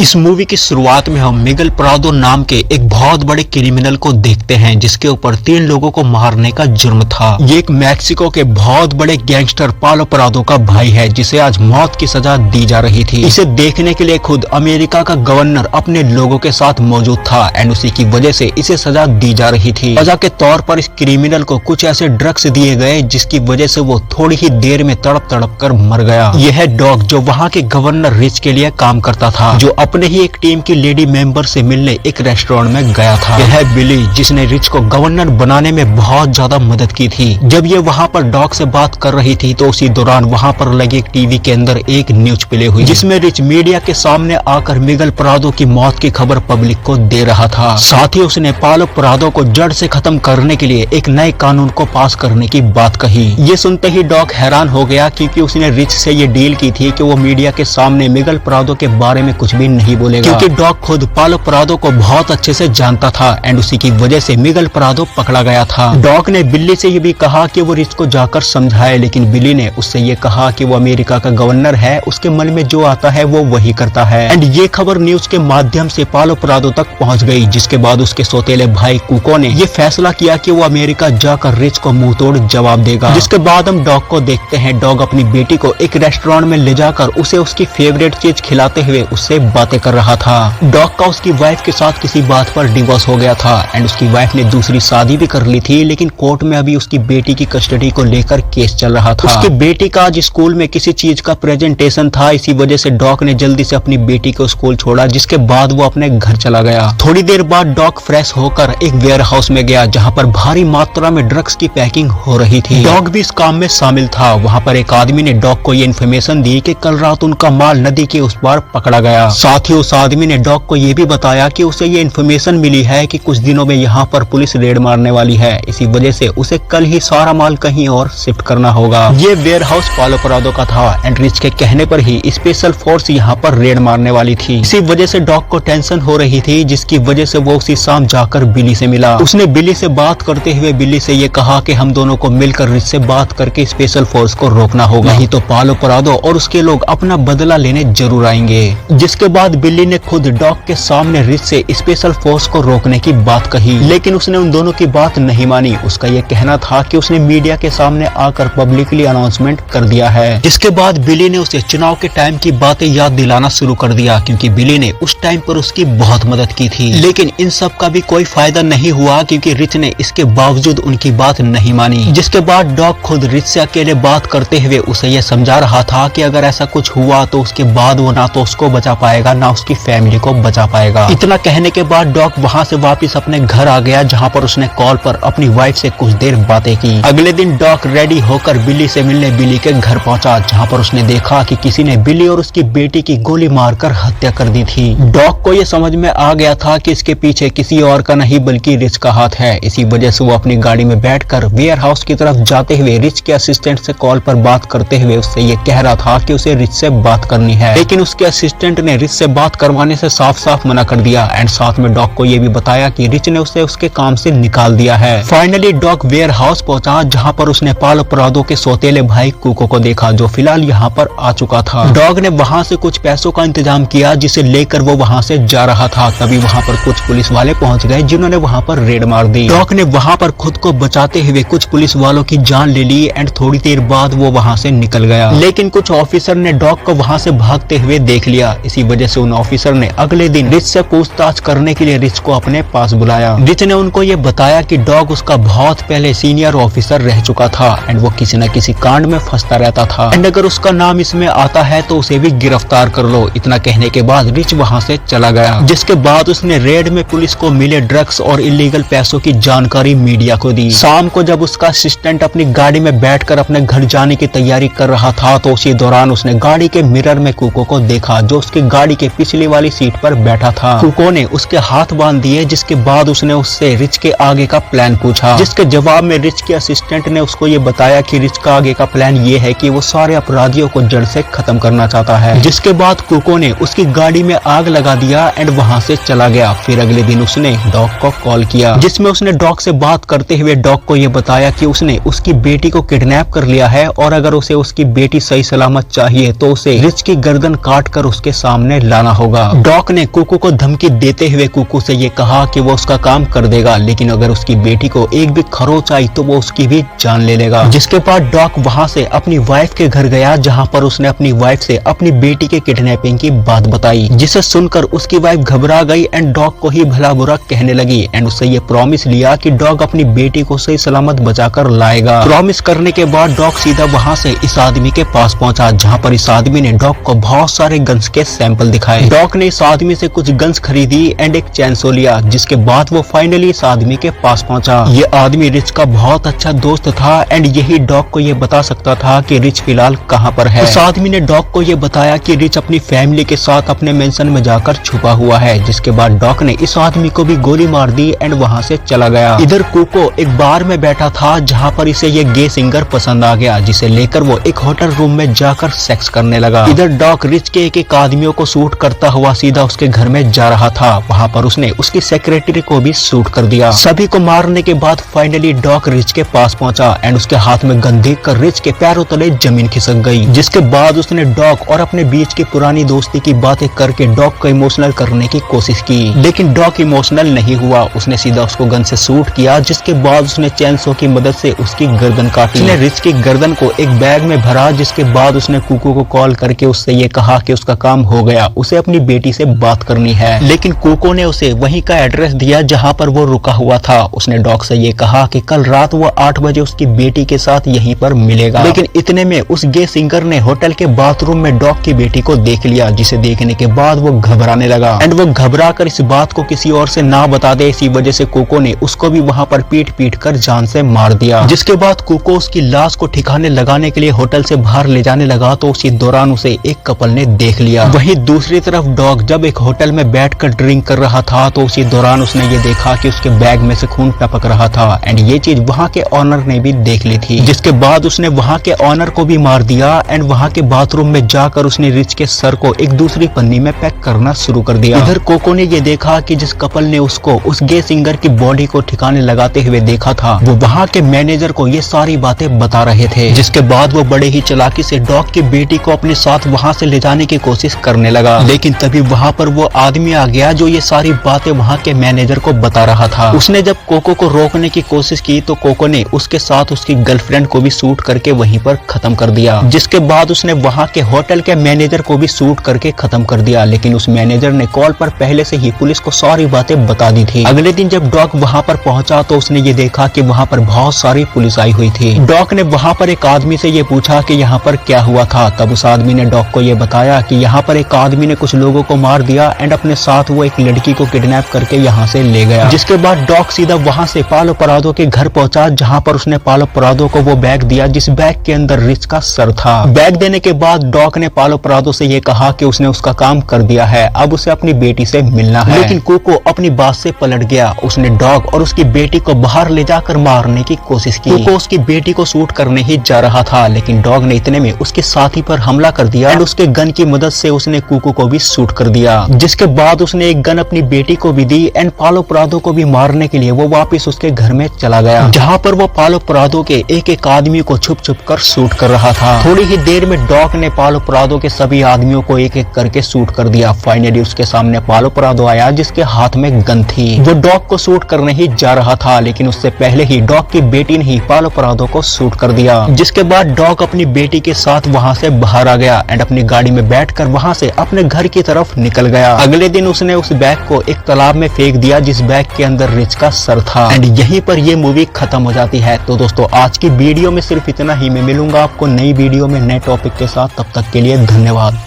इस मूवी की शुरुआत में हम मिगेल प्रादो नाम के एक बहुत बड़े क्रिमिनल को देखते हैं जिसके ऊपर 3 लोगों को मारने का जुर्म था। ये एक मैक्सिको के बहुत बड़े गैंगस्टर पालो प्रादो का भाई है जिसे आज मौत की सजा दी जा रही थी। इसे देखने के लिए खुद अमेरिका का गवर्नर अपने लोगों के साथ मौजूद था एंड उसी की वजह से इसे सजा दी जा रही थी। सजा के तौर पर इस क्रिमिनल को कुछ ऐसे ड्रग्स दिए गए जिसकी वजह से वो थोड़ी ही देर में तड़प तड़प कर मर गया। यह डॉग जो वहाँ के गवर्नर रिच के लिए काम करता था, जो अपने ही एक टीम की लेडी मेंबर से मिलने एक रेस्टोरेंट में गया था। यह बिली जिसने रिच को गवर्नर बनाने में बहुत ज्यादा मदद की थी। जब ये वहाँ पर डॉग से बात कर रही थी तो उसी दौरान वहाँ पर लगे टीवी के अंदर एक न्यूज प्ले हुई जिसमें रिच मीडिया के सामने आकर मिगेल प्रादो की मौत की खबर पब्लिक को दे रहा था। साथ ही उसने पालो प्रादो को जड़ से खत्म करने के लिए एक नए कानून को पास करने की बात कही। ये सुनते ही डॉग हैरान हो गया क्योंकि उसने रिच से ये डील की थी कि वो मीडिया के सामने मिगेल प्रादो के बारे में कुछ भी नहीं बोलेगा, क्योंकि डॉग खुद पालो प्रादो को बहुत अच्छे से जानता था एंड उसी की वजह से मिगेल प्रादो पकड़ा गया था। डॉग ने बिल्ली से ये भी कहा कि वो रिच को जाकर समझाए, लेकिन बिल्ली ने उससे ये कहा कि वो अमेरिका का गवर्नर है, उसके मन में जो आता है वो वही करता है। एंड ये खबर न्यूज के माध्यम से पालो प्रादो तक पहुंच गई, जिसके बाद उसके सौतेले भाई कुको ने ये फैसला किया कि वो अमेरिका जाकर रिच को मुंह तोड़ जवाब देगा। जिसके बाद हम डॉग को देखते हैं। डॉग अपनी बेटी को एक रेस्टोरेंट में ले जाकर उसे उसकी फेवरेट चीज खिलाते हुए उससे बातें कर रहा था। डॉग का उसकी वाइफ के साथ किसी बात पर डिवोर्स हो गया था एंड उसकी वाइफ ने दूसरी शादी भी कर ली थी, लेकिन कोर्ट में अभी उसकी बेटी की कस्टडी को लेकर केस चल रहा था। उसकी बेटी का आज स्कूल में किसी चीज का प्रेजेंटेशन था, इसी वजह से डॉग ने जल्दी से अपनी बेटी को स्कूल छोड़ा, जिसके बाद वो अपने घर चला गया। थोड़ी देर बाद डॉग फ्रेश होकर एक वेयर हाउस में गया जहाँ पर भारी मात्रा में ड्रग्स की पैकिंग हो रही थी। डॉग भी इस काम में शामिल था। वहाँ पर एक आदमी ने डॉग को ये इन्फॉर्मेशन दी कि कल रात उनका माल नदी के उस पार पकड़ा गया। साथ ही उस आदमी ने डॉग को ये भी बताया कि उसे ये इन्फॉर्मेशन मिली है कि कुछ दिनों में यहाँ पर पुलिस रेड मारने वाली है, इसी वजह से उसे कल ही सारा माल कहीं और शिफ्ट करना होगा। ये वेयर हाउस पालो प्रादो का था एंड रिच के कहने पर ही स्पेशल फोर्स यहाँ पर रेड मारने वाली थी। इसी वजह से डॉग को टेंशन हो रही थी, जिसकी वजह से वो उसी शाम जाकर बिली से मिला। उसने बिली से बात करते हुए बिली से ये कहा कि हम दोनों को मिलकर रिच से बात करके स्पेशल फोर्स को रोकना होगा, नहीं तो पालो प्रादो और उसके लोग अपना बदला लेने जरूर आएंगे। जिसके बाद बिल्ली ने खुद डॉग के सामने रिच से स्पेशल फोर्स को रोकने की बात कही, लेकिन उसने उन दोनों की बात नहीं मानी। उसका ये कहना था कि उसने मीडिया के सामने आकर पब्लिकली अनाउंसमेंट कर दिया है। जिसके बाद बिल्ली ने उसे चुनाव के टाइम की बातें याद दिलाना शुरू कर दिया, क्योंकि बिल्ली ने उस टाइम पर उसकी बहुत मदद की थी। लेकिन इन सब का भी कोई फायदा नहीं हुआ क्योंकि रिच ने इसके बावजूद उनकी बात नहीं मानी। जिसके बाद डॉग खुद रिच से अकेले बात करते हुए उसे यह समझा रहा था कि अगर ऐसा कुछ हुआ तो उसके बाद वो ना तो उसको बचा पाएगा ना उसकी फैमिली को बचा पाएगा। इतना कहने के बाद डॉग वहाँ से वापस अपने घर आ गया, जहाँ पर उसने कॉल पर अपनी वाइफ से कुछ देर बातें की। अगले दिन डॉग रेडी होकर बिल्ली से मिलने बिल्ली के घर पहुंचा, जहाँ पर उसने देखा कि किसी ने बिल्ली और उसकी बेटी की गोली मारकर हत्या कर दी थी। डॉग को यह समझ में आ गया था कि इसके पीछे किसी और का नहीं बल्कि रिच का हाथ है। इसी वजह से वो अपनी गाड़ी में बैठकर वेयर हाउस की तरफ जाते हुए रिच के असिस्टेंट से कॉल पर बात करते हुए उससे ये कह रहा था कि उसे रिच से बात करनी है, लेकिन उसके असिस्टेंट ने रिच से बात करवाने से साफ साफ मना कर दिया एंड साथ में डॉग को ये भी बताया कि रिच ने उसे उसके काम से निकाल दिया है। फाइनली डॉग वेयर हाउस पहुंचा, जहां पर उसने पालो प्रादो के सौतेले भाई कुको को देखा, जो फिलहाल यहाँ पर आ चुका था। डॉग ने वहाँ से कुछ पैसों का इंतजाम किया जिसे लेकर वो वहाँ से जा रहा था। तभी वहाँ पर कुछ पुलिस वाले पहुँच गए जिन्होंने वहाँ पर रेड मार दी। डॉग ने वहाँ पर खुद को बचाते हुए कुछ पुलिस वालों की जान ले ली एंड थोड़ी देर बाद वो वहाँ से निकल गया, लेकिन कुछ ऑफिसर ने डॉग को वहाँ से भागते हुए देख लिया। इसी वजह से उन ऑफिसर ने अगले दिन रिच से पूछताछ करने के लिए रिच को अपने पास बुलाया। रिच ने उनको ये बताया कि डॉग उसका बहुत पहले सीनियर ऑफिसर रह चुका था एंड वो किसी न किसी कांड में फंसता रहता था एंड अगर उसका नाम इसमें आता है तो उसे भी गिरफ्तार कर लो। इतना कहने के बाद रिच वहाँ से चला गया। जिसके बाद उसने रेड में पुलिस को मिले ड्रग्स और इलीगल पैसों की जानकारी मीडिया को दी। शाम को जब उसका असिस्टेंट अपनी गाड़ी में बैठकर अपने घर जाने की तैयारी कर रहा था तो उसी दौरान उसने गाड़ी के मिरर में कुको को देखा, जो उसकी गाड़ी के पिछली वाली सीट पर बैठा था। कुको ने उसके हाथ बांध दिए, जिसके बाद उसने उससे रिच के आगे का प्लान पूछा, जिसके जवाब में रिच के असिस्टेंट ने उसको ये बताया कि रिच का आगे का प्लान ये है कि वो सारे अपराधियों को जड़ से खत्म करना चाहता है। जिसके बाद कुको ने उसकी गाड़ी में आग लगा दिया एंड वहाँ से चला गया। फिर अगले दिन उसने डॉग को कॉल किया, जिसमें उसने डॉग से बात करते हुए डॉग को ये बताया कि उसने उसकी बेटी को किडनैप कर लिया है और अगर उसे उसकी बेटी सही सलामत चाहिए तो उसे रिच की गर्दन काट कर उसके सामने लाना होगा। डॉक ने कुकू को धमकी देते हुए कुकू से ये कहा कि वो उसका काम कर देगा, लेकिन अगर उसकी बेटी को एक भी खरोच आई तो वो उसकी भी जान ले लेगा। जिसके बाद डॉक वहाँ से अपनी वाइफ के घर गया, जहाँ पर उसने अपनी वाइफ से अपनी बेटी के किडनैपिंग की बात बताई, जिसे सुनकर उसकी वाइफ घबरा गई एंड डॉग को ही भला बुरा कहने लगी एंड उससे ये प्रॉमिस लिया कि डॉग अपनी बेटी को सही सलामत बचाकर लाएगा। प्रॉमिस करने के बाद डॉग सीधा वहाँ से इस आदमी के पास पहुँचा, जहाँ पर इस आदमी ने डॉग को बहुत सारे गन्स के सैंपल दिखाए। डॉग ने इस आदमी से कुछ गन्स खरीदी एंड एक चैनसो लिया, जिसके बाद वो फाइनली इस आदमी के पास पहुँचा। ये आदमी रिच का बहुत अच्छा दोस्त था एंड यही डॉग को ये बता सकता था कि रिच फिलहाल कहाँ पर है। उस आदमी ने डॉग को ये बताया कि रिच अपनी फैमिली के साथ अपने मेंशन में जाकर छुपा हुआ है। जिसके बाद डॉग ने इस आदमी को भी गोली मार दी एंड वहाँ से चला गया। इधर कुको एक बार में बैठा था, जहाँ पर इसे ये गे सिंगर पसंद आ गया, जिसे लेकर वो एक होटल रूम में जाकर सेक्स करने लगा। इधर डॉग रिच के एक आदमियों को शूट करता हुआ सीधा उसके घर में जा रहा था। वहाँ पर उसने उसकी सेक्रेटरी को भी शूट कर दिया। सभी को मारने के बाद फाइनली डॉग रिच के पास पहुंचा एंड उसके हाथ में गन देखकर रिच के पैरों तले जमीन खिसक गई। जिसके बाद उसने डॉग और अपने बीच की पुरानी दोस्ती की बातें करके डॉग को इमोशनल करने की कोशिश की, लेकिन डॉग इमोशनल नहीं हुआ। उसने सीधा उसको गन से शूट किया, जिसके बाद उसने चैनसो की मदद से उसकी गर्दन काटी। उसने रिच की गर्दन को एक बैग में भरा, जिसके बाद उसने कुकू को कॉल करके उससे ये कहा कि उसका काम हो गया, उसे अपनी बेटी से बात करनी है। लेकिन कुकू ने उसे वहीं का एड्रेस दिया जहाँ पर वो रुका हुआ था। उसने डॉग से ये कहा कि कल रात वो 8 बजे उसकी बेटी के साथ यहीं पर मिलेगा। लेकिन इतने में उस गे सिंगर ने होटल के बाथरूम में डॉग की बेटी को देख लिया, जिसे देखने के बाद वो घबराने लगा एंड वो घबरा कर इस बात को किसी और से ना बता दे। इसी वजह से कुको ने उसको भी वहाँ पर पीट कर जान से मार दिया। जिसके बाद कुको उसकी लाश को ठिकाने लगाने के लिए होटल से बाहर ले जाने लगा, तो उसी दौरान उसे एक कपल ने देख लिया। वहीं दूसरी तरफ डॉग जब एक होटल में बैठकर ड्रिंक कर रहा था, तो उसी दौरान उसने ये देखा कि उसके बैग में से खून टपक रहा था एंड ये चीज वहाँ के ऑनर ने भी देख ली थी। जिसके बाद उसने वहाँ के ऑनर को भी मार दिया एंड वहाँ के बाथरूम में जाकर उसने रिच के सर को एक दूसरी पन्नी में पैक करना शुरू कर दिया। इधर कोको ने ये देखा कि जिस कपल ने उसको उस गे सिंगर की बॉडी को ठिकाने लगाते हुए देखा था, वो वहाँ के मैनेजर को ये सारी बातें बता रहे थे। जिसके बाद वो बड़े ही चालाकी से डॉग की बेटी को अपने साथ वहाँ से ले जाने की कोशिश करने लगा। लेकिन तभी वहाँ पर वो आदमी आ गया जो ये सारी बातें वहाँ के मैनेजर को बता रहा था। उसने जब कोको को रोकने की कोशिश की तो कोको ने उसके साथ उसकी गर्लफ्रेंड को भी शूट करके वहीं पर खत्म कर दिया। जिसके बाद उसने वहाँ के होटल के मैनेजर को भी शूट करके खत्म कर दिया। लेकिन उस मैनेजर ने कॉल पर पहले से ही पुलिस को सारी बातें बता दी थी। अगले दिन जब डॉग वहाँ पर पहुंचा तो उसने ये देखा कि वहाँ पर बहुत सारी पुलिस आई हुई थी। डॉग ने वहाँ पर एक आदमी से ये पूछा कि यहाँ पर क्या हुआ था। तब उस आदमी ने डॉग को ये बताया कि यहाँ पर एक आदमी ने कुछ लोगों को मार दिया एंड अपने साथ वो एक लड़की को किडनैप करके यहाँ से ले गया। जिसके बाद डॉग सीधा वहाँ से पालो परादो के घर पहुंचा, जहाँ पर उसने पालो परादो को वो बैग दिया जिस बैग के अंदर रिच का सर था। बैग देने के बाद डॉग ने पालो परादो से ये कहा कि उसने उसका काम कर दिया है, अब उसे अपनी बेटी से मिलना है। लेकिन कुको अपनी बात से पलट गया। उसने डॉग और उसकी बेटी को बाहर ले जाकर मारने की कोशिश की। कुको उसकी बेटी को शूट करने ही जा रहा था, लेकिन डॉग ने इतने में उसके साथी पर हमला कर दिया एंड उसके गन की मदद से उसने कुको को भी शूट कर दिया। जिसके बाद उसने एक गन अपनी बेटी को भी दी एंड पालो परादो को भी मारने के लिए वो वापस उसके घर में चला गया, जहाँ पर वो पालो परादो के एक आदमी को छुप कर शूट कर रहा था। थोड़ी ही देर में डॉग ने पालो परादो के सभी आदमियों को एक करके शूट कर दिया। फाइनली उसके सामने पालो परादो आया जिसके हाथ में गन थी। वो डॉग को शूट करने ही जा रहा था, लेकिन उससे पहले ही डॉग की बेटी ने ही पालो परादो को शूट कर दिया। जिसके बाद डॉग अपनी बेटी के साथ वहाँ से बाहर आ गया एंड अपनी गाड़ी में बैठकर वहाँ से अपने घर की तरफ निकल गया। अगले दिन उसने उस बैग को एक तालाब में फेंक दिया जिस बैग के अंदर रिच का सर था एंड यहीं पर ये मूवी खत्म हो जाती है। तो दोस्तों आज की वीडियो में सिर्फ इतना ही। मैं मिलूंगा आपको नई वीडियो में नए टॉपिक के साथ, तब तक के लिए धन्यवाद।